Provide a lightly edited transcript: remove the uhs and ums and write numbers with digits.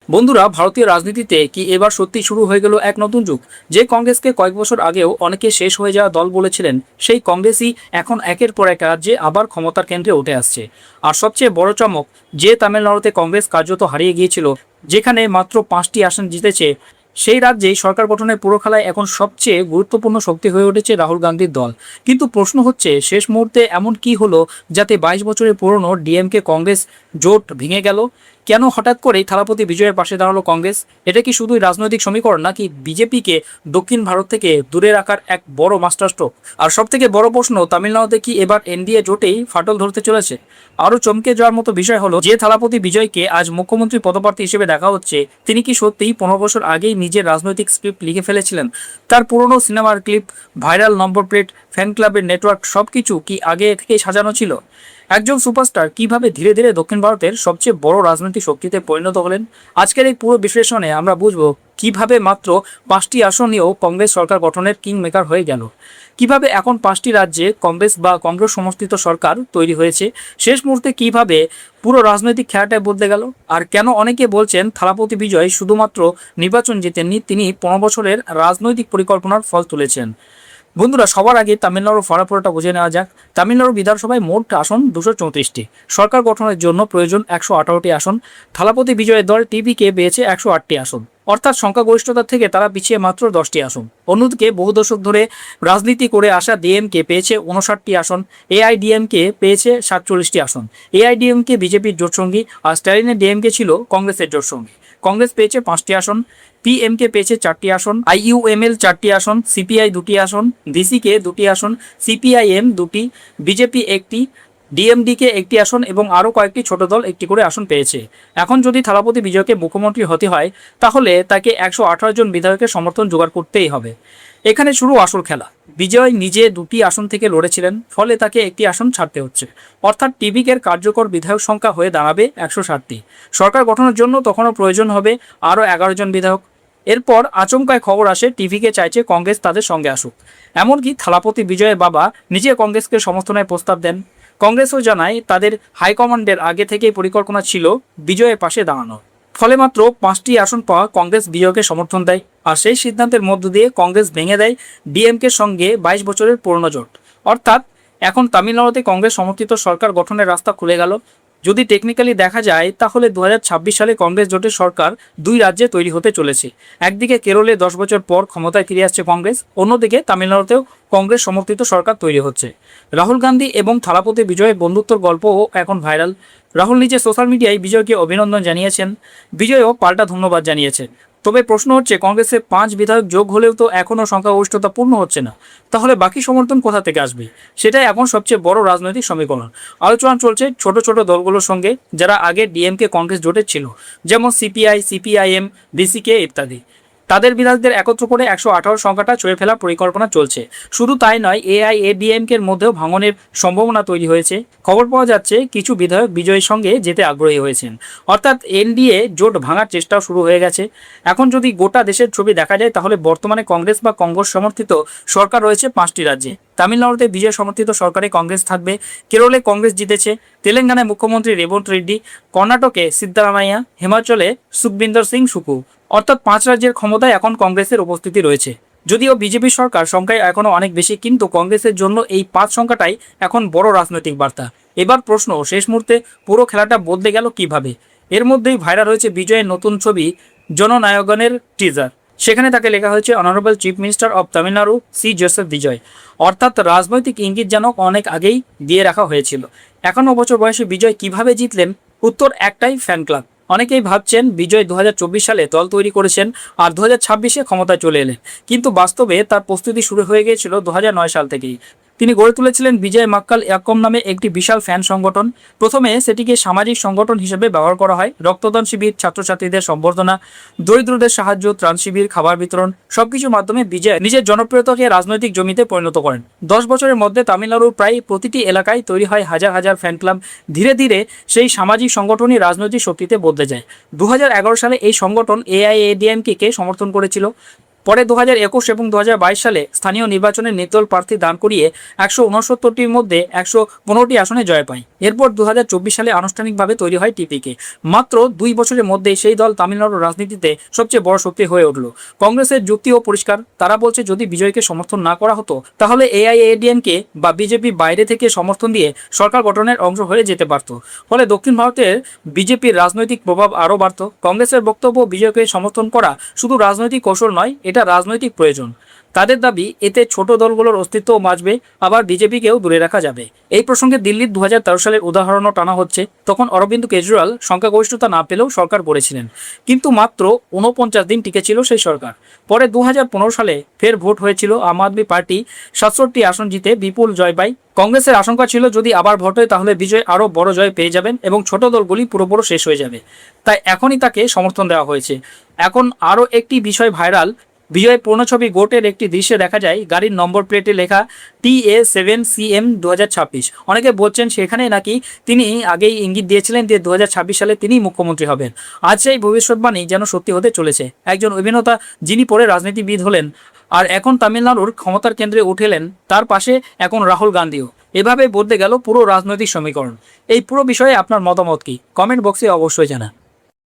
বন্ধুরা, ভারতীয় রাজনীতিতে কি এবার সত্যি শুরু হয়ে গেল এক নতুন যুগ? যে কংগ্রেসকে কয়েক বছর আগেও অনেকে শেষ হয়ে যাওয়া দল বলেছিলেন, সেই কংগ্রেসই এখন একের পর এক রাজ্যে আবার ক্ষমতার কেন্দ্রে উঠে আসছে। আর সবচেয়ে বড় চমক, যে তামিলনাড়ুতে কংগ্রেস কার্যত হারিয়ে গিয়েছিল, যেখানে মাত্র 5টি আসন জিতেছে, সেই রাজ্যেই সরকার গঠনের পুরো খেলায় এখন সবচেয়ে গুরুত্বপূর্ণ শক্তি হয়ে উঠেছে রাহুল গান্ধীর দল। কিন্তু প্রশ্ন হচ্ছে, শেষ মুহূর্তে এমন কি হলো যাতে 22 বছরের পুরনো ডিএমকে কংগ্রেস জোট ভেঙে গেল? কেন হঠাৎ করেই থালাপতি বিজয়ের পাশে দাঁড়ালো কংগ্রেস? এটা কি শুধুই রাজনৈতিক সমীকরণ, নাকি বিজেপিকে দক্ষিণ ভারত থেকে দূরে রাখার এক বড় মাস্টার স্ট্রোক? আর সব থেকে বড় প্রশ্ন, তামিলনাড়ুতে কি এবার এনডিএ জোটেই ফাটল ধরতে চলেছে? আরও চমকে যাওয়ার মতো বিষয় হলো, যে থালাপতি বিজয়কে আজ মুখ্যমন্ত্রী পদপ্রার্থী হিসেবে দেখা হচ্ছে, তিনি কি সত্যিই 15 বছর আগেই নিজের রাজনৈতিক স্ক্রিপ্ট লিখে ফেলেছিলেন? তার পুরনো সিনেমার clip, viral number plate, fan ক্লাবের নেটওয়ার্ক, সবকিছু কি আগে থেকেই সাজানো ছিল? একজন সুপারস্টার কিভাবে ধীরে ধীরে দক্ষিণ ভারতের সবচেয়ে বড় রাজনৈতিক শক্তিতে পরিণত হলেন? আজকের এই পুরো বিশ্লেষণে আমরা বুঝবো কিভাবে মাত্র 5টি আসন নিয়েও কংগ্রেস সরকার গঠনের কিং মেকার হয়ে গেল, কিভাবে এখন 5টি রাজ্যে কংগ্রেস বা কংগ্রেস সমর্থিত সরকার তৈরি হয়েছে, শেষ মুহূর্তে কিভাবে পুরো রাজনৈতিক খেলাটাই বদলে গেল, আর কেন অনেকে বলছেন থালাপতি বিজয় শুধুমাত্র নির্বাচন জিতেননি, তিনি 15 বছরের রাজনৈতিক পরিকল্পনার ফল তুলেছেন। বন্ধুরা, সবার আগে তামিলনাড়ুর ফলাফলটা বুঝে নেওয়া যাক। তামিলনাড়ু বিধানসভায় মোট আসন 234টি, সরকার গঠনের জন্য প্রয়োজন 118টি আসন। থালাপতি বিজয়ের দল টিভিকে পেয়েছে 108টি আসন, অর্থাৎ সংখ্যাগরিষ্ঠতা থেকে তারা পিছিয়ে মাত্র 10টি আসন। অন্যদিকে বহু দশক ধরে রাজনীতি করে আসা ডিএমকে পেয়েছে 59টি আসন, এআইডিএমকে পেয়েছে 47টি আসন। এআইডিএমকে বিজেপির জোটসঙ্গী, আর স্ট্যালিনের ডিএমকে ছিল কংগ্রেসের জোটসঙ্গী। কংগ্রেস পেয়েছে 5টি আসন, পিএমকে পেয়েছে 4টি আসন, আইইউএমএল 4টি আসন, সিপিআই 2টি আসন, ডিসিকে 2টি আসন, সিপিআইএম 2টি, বিজেপি 1টি, ডিএমডিকে 1টি আসন এবং আরও কয়েকটি ছোট দল 1টি করে আসন পেয়েছে। এখন যদি থালাপতি বিজয়কে মুখ্যমন্ত্রী হতে হয়, তাহলে তাকে 118 জন বিধায়কের সমর্থন জোগাড় করতেই হবে। এখানে শুরু আসল খেলা। বিজয় নিজে 2টি আসন থেকে লড়েছিলেন, ফলে তাকে একটি আসন ছাড়তে হচ্ছে। অর্থাৎ টিভিকের কার্যকর বিধায়ক সংখ্যা হয়ে দাঁড়াবে 160টি। সরকার গঠনের জন্য তখনও প্রয়োজন হবে আরও 11 জন বিধায়ক। এরপর আচমকায় খবর আসে, টিভিকে চাইছে কংগ্রেস তাদের সঙ্গে আসুক। এমনকি থালাপতি বিজয়ের বাবা নিজে কংগ্রেসকে সমর্থনের প্রস্তাব দেন। কংগ্রেসও জানায় তাদের হাইকমান্ডের আগে থেকেই পরিকল্পনা ছিল বিজয়ের পাশে দাঁড়ানো। ফলে মাত্র 5টি আসন পাওয়া কংগ্রেস বিজয়কে সমর্থন দেয়, আর সেই সিদ্ধান্তের মধ্য দিয়ে কংগ্রেস ভেঙে দেয় ডিএমকের সঙ্গে 22 বছরের পুরনো জোট। অর্থাৎ এখন তামিলনাড়ুতে কংগ্রেস সমর্থিত সরকার গঠনের রাস্তা খুলে গেল। যদি টেকনিক্যালি দেখা যায়, তাহলে 2026 সালে কংগ্রেস জোটের সরকার 2 রাজ্যে তৈরি হতে চলেছে। একদিকে কেরলে 10 বছর পর ক্ষমতায় ফিরে আসছে কংগ্রেস, অন্যদিকে তামিলনাড়ুতেও কংগ্রেস সমর্থিত সরকার তৈরি হচ্ছে। রাহুল গান্ধী এবং থালাপতি বিজয়ের বন্ধুত্বর গল্পও এখন ভাইরাল। রাহুল নিজে সোশ্যাল মিডিয়ায় বিজয়কে অভিনন্দন জানিয়েছেন, বিজয়ও পাল্টা ধন্যবাদ জানিয়েছেন। তবে প্রশ্ন হচ্ছে, কংগ্রেসে 5 বিধায়ক যোগ হলেও তো এখনও সংখ্যাগরিষ্ঠতা পূর্ণ হচ্ছে না, তাহলে বাকি সমর্থন কোথা থেকে আসবে? সেটাই এখন সবচেয়ে বড় রাজনৈতিক সমীকরণ। আলোচনা চলছে ছোট ছোট দলগুলোর সঙ্গে, যারা আগে ডিএমকে কংগ্রেস জোটে ছিল, যেমন সিপিআই, সিপিআইএম, ডিসিকে ইত্যাদি। তাদের বিধায়কদের একত্র করে 118 সংখ্যাটা ছুঁয়ে ফেলার পরিকল্পনা চলছে। শুধু তাই নয়, এআইএডিএমকের মধ্যেও ভাঙনের সম্ভাবনা তৈরি হয়েছে। খবর পাওয়া যাচ্ছে কিছু বিধায়ক বিজয়ের সঙ্গে যেতে আগ্রহী হয়েছেন, অর্থাৎ এনডিএ জোট ভাঙার চেষ্টাও শুরু হয়ে গেছে। এখন যদি গোটা দেশের ছবি দেখা যায়, তাহলে বর্তমানে কংগ্রেস বা কংগ্রেস সমর্থিত সরকার রয়েছে 5টি রাজ্যে। তামিলনাড়ুতে বিজয় সমর্থিত সরকারে কংগ্রেস থাকবে, কেরলে কংগ্রেস জিতেছে, তেলেঙ্গানায় মুখ্যমন্ত্রী রেবন্ত রেড্ডি, কর্ণাটকে সিদ্দারামাইয়া, হিমাচলে সুখবিন্দর সিং সুকু। অর্থাৎ 5 রাজ্যের ক্ষমতায় এখন কংগ্রেসের উপস্থিতি রয়েছে। যদিও বিজেপি সরকার সংখ্যায় এখনও অনেক বেশি, কিন্তু কংগ্রেসের জন্য এই 5 সংখ্যাটাই এখন বড় রাজনৈতিক বার্তা। এবার প্রশ্ন, শেষ মুহূর্তে পুরো খেলাটা বদলে গেল কিভাবে? এর মধ্যেই ভাইরাল হয়েছে বিজয়ের নতুন ছবি জননায়গনের টিজার। সেখানে তাকে লেখা হয়েছে honourable chief minister of Tamil Nadu C Joseph Vijay. অর্থাৎ রাজনৈতিক ইঙ্গিত যেন অনেক আগেই দিয়ে রাখা হয়েছিল। 51 বছর বয়সে বিজয় কিভাবে জিতলেন? উত্তর একটাই, ফ্যান ক্লাব। অনেকেই ভাবছেন বিজয় 2024 সালে দল তৈরি করেছেন আর 2026-এ ক্ষমতায় চলে এলেন, কিন্তু বাস্তবে তার প্রস্তুতি শুরু হয়ে গিয়েছিল 2009 সাল থেকেই। তিনি গড়ে তুলেছিলেন বিজয় মাক্কাল ইয়াক্কম নামে একটি বিশাল ফ্যান সংগঠন। প্রথমে সেটিকে সামাজিক সংগঠন হিসেবে ব্যবহার করা হয়। রক্তদান শিবির, ছাত্রছাত্রীদের সম্বর্ধনা, দরিদ্রদের সাহায্য, ত্রাণ শিবির, খাবার বিতরণ, সবকিছুর মাধ্যমে বিজয় নিজের জনপ্রিয়তাকে রাজনৈতিক জমিতে পরিণত করেন। 10 বছরের মধ্যে তামিলনাড়ুর প্রায় প্রতিটি এলাকায় তৈরি হয় হাজার হাজার ফ্যান ক্লাব। ধীরে ধীরে সেই সামাজিক সংগঠনই রাজনৈতিক শক্তিতে বদলে যায়। 2011 সালে এই সংগঠন এআইএডিএমকে সমর্থন করেছিল। পরে 2021 এবং 2022 সালে স্থানীয় নির্বাচনে নির্দল প্রার্থী দান করিয়ে 169টির মধ্যে 115টি আসনে জয় পায়। এরপর 2024 সালে আনুষ্ঠানিকভাবে তৈরি হয় টিপিকে। মাত্র 2 বছরের মধ্যে সেই দল তামিলনাড়ুর রাজনীতিতে সবচেয়ে বড় শক্তি হয়ে উঠল। কংগ্রেসের যুক্তিও পরিষ্কার, তারা বলছে যদি বিজয়কে সমর্থন না করা হতো তাহলে এআইএডিএমকে বা বিজেপি বাইরে থেকে সমর্থন দিয়ে সরকার গঠনের অংশ হয়ে যেতে পারত। ফলে দক্ষিণ ভারতের বিজেপির রাজনৈতিক প্রভাব আরও বাড়ত। কংগ্রেসের বক্তব্য, বিজয়কে সমর্থন করা শুধু রাজনৈতিক কৌশল নয়, এটা রাজনৈতিক প্রয়োজন। তাদের দাবি এতে ছোট দলগুলোর অস্তিত্বও বাঁচবে, আবার বিজেপিকেও দূরে রাখা যাবে। এই প্রসঙ্গে দিল্লির 2013 সালের উদাহরণও টানা হচ্ছে। তখন অরবিন্দ কেজরিওয়াল সংখ্যাগরিষ্ঠতা না পেলেও সরকার গড়েছিলেন, কিন্তু মাত্র 49 দিন টিকেছিল সেই সরকার। পরে 2015 সালে ফের ভোট হয়েছিল, আম আদমি পার্টি 67টি আসন জিতে বিপুল জয় পায়। কংগ্রেসের আশঙ্কা ছিল যদি আবার ভোট হয় তাহলে বিজয় আরও বড় জয় পেয়ে যাবেন এবং ছোট দলগুলি পুরোপুরো শেষ হয়ে যাবে। তাই এখনই তাকে সমর্থন দেওয়া হয়েছে। এখন আরও একটি বিষয় ভাইরাল। বিজয় পূর্ণছবি গোটের একটি দৃশ্যে দেখা যায় গাড়ির নম্বর প্লেটে লেখা TA7CM 2026। অনেকে বলছেন সেখানে নাকি তিনি আগেই ইঙ্গিত দিয়েছিলেন যে 2026 সালে তিনি মুখ্যমন্ত্রী হবেন। আজ সেই ভবিষ্যৎবাণী যেন সত্যি হতে চলেছে। একজন অভিনেতা যিনি পরে রাজনীতিবিদ হলেন আর এখন তামিলনাড়ুর ক্ষমতার কেন্দ্রে উঠেলেন, তার পাশে এখন রাহুল গান্ধীও। এভাবে বদলে গেল পুরো রাজনৈতিক সমীকরণ। এই পুরো বিষয়ে আপনার মতামত কি? কমেন্ট বক্সে অবশ্যই জানান।